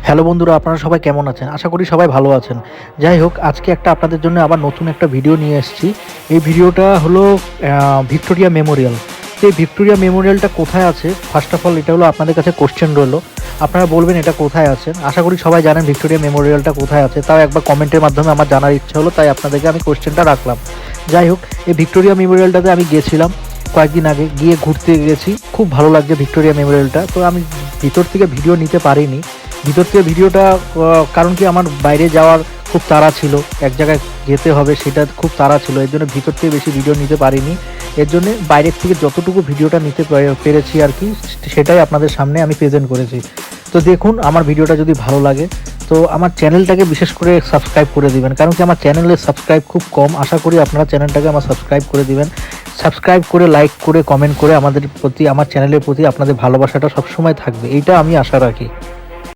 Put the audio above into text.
Hello বন্ধুরা, আপনারা সবাই কেমন আছেন? আশা করি সবাই ভালো আছেন। যাই হোক, আজকে আপনাদের জন্য আবার নতুন একটা ভিডিও নিয়ে এসেছি। এই ভিডিওটা হলো ভিক্টোরিয়া মেমোরিয়াল। তো এই ভিক্টোরিয়া মেমোরিয়ালটা কোথায় আছে? ফার্স্ট অফ অল এটা হলো আপনাদের কাছে কোশ্চেন রইলো। আপনারা বলবেন এটা কোথায় আছে। আশা করি সবাই জানেন ভিক্টোরিয়া মেমোরিয়ালটা কোথায় আছে। তাও একবার কমেন্টের মাধ্যমে আমার জানার ইচ্ছা হলো, তাই আপনাদেরকে আমি কোশ্চেনটা রাখলাম। যাই হোক, এই ভিক্টোরিয়া মেমোরিয়ালটাতে আমি গিয়েছিলাম কয়েকদিন আগে, গিয়ে ঘুরতে গেছি। খুব ভালো লাগছে ভিক্টোরিয়া মেমোরিয়ালটা। তো আমি ভিতর থেকে ভিডিও নিতে পারিনি। ভিতর থেকে ভিডিওটা কারণ কি, আমার বাইরে যাওয়ার খুব তাড়া ছিল, এক জায়গায় যেতে হবে, সেটা খুব তাড়া ছিল। এর জন্য ভিতর থেকে বেশি ভিডিও নিতে পারিনি। এর জন্য বাইরের থেকে যতটুকু ভিডিওটা নিতে পেরেছি আর কি, সেটাই আপনাদের সামনে আমি প্রেজেন্ট করেছি। তো দেখুন, আমার ভিডিওটা যদি ভালো লাগে তো আমার চ্যানেলটাকে বিশেষ করে সাবস্ক্রাইব করে দিবেন, কারণ কি আমার চ্যানেলের সাবস্ক্রাইব খুব কম। আশা করি আপনারা চ্যানেলটাকে আমার সাবস্ক্রাইব করে দিবেন। সাবস্ক্রাইব করে, লাইক করে, কমেন্ট করে আমাদের প্রতি, আমার চ্যানেলের প্রতি আপনাদের ভালোবাসাটা সবসময় থাকবে, এইটা আমি আশা রাখি।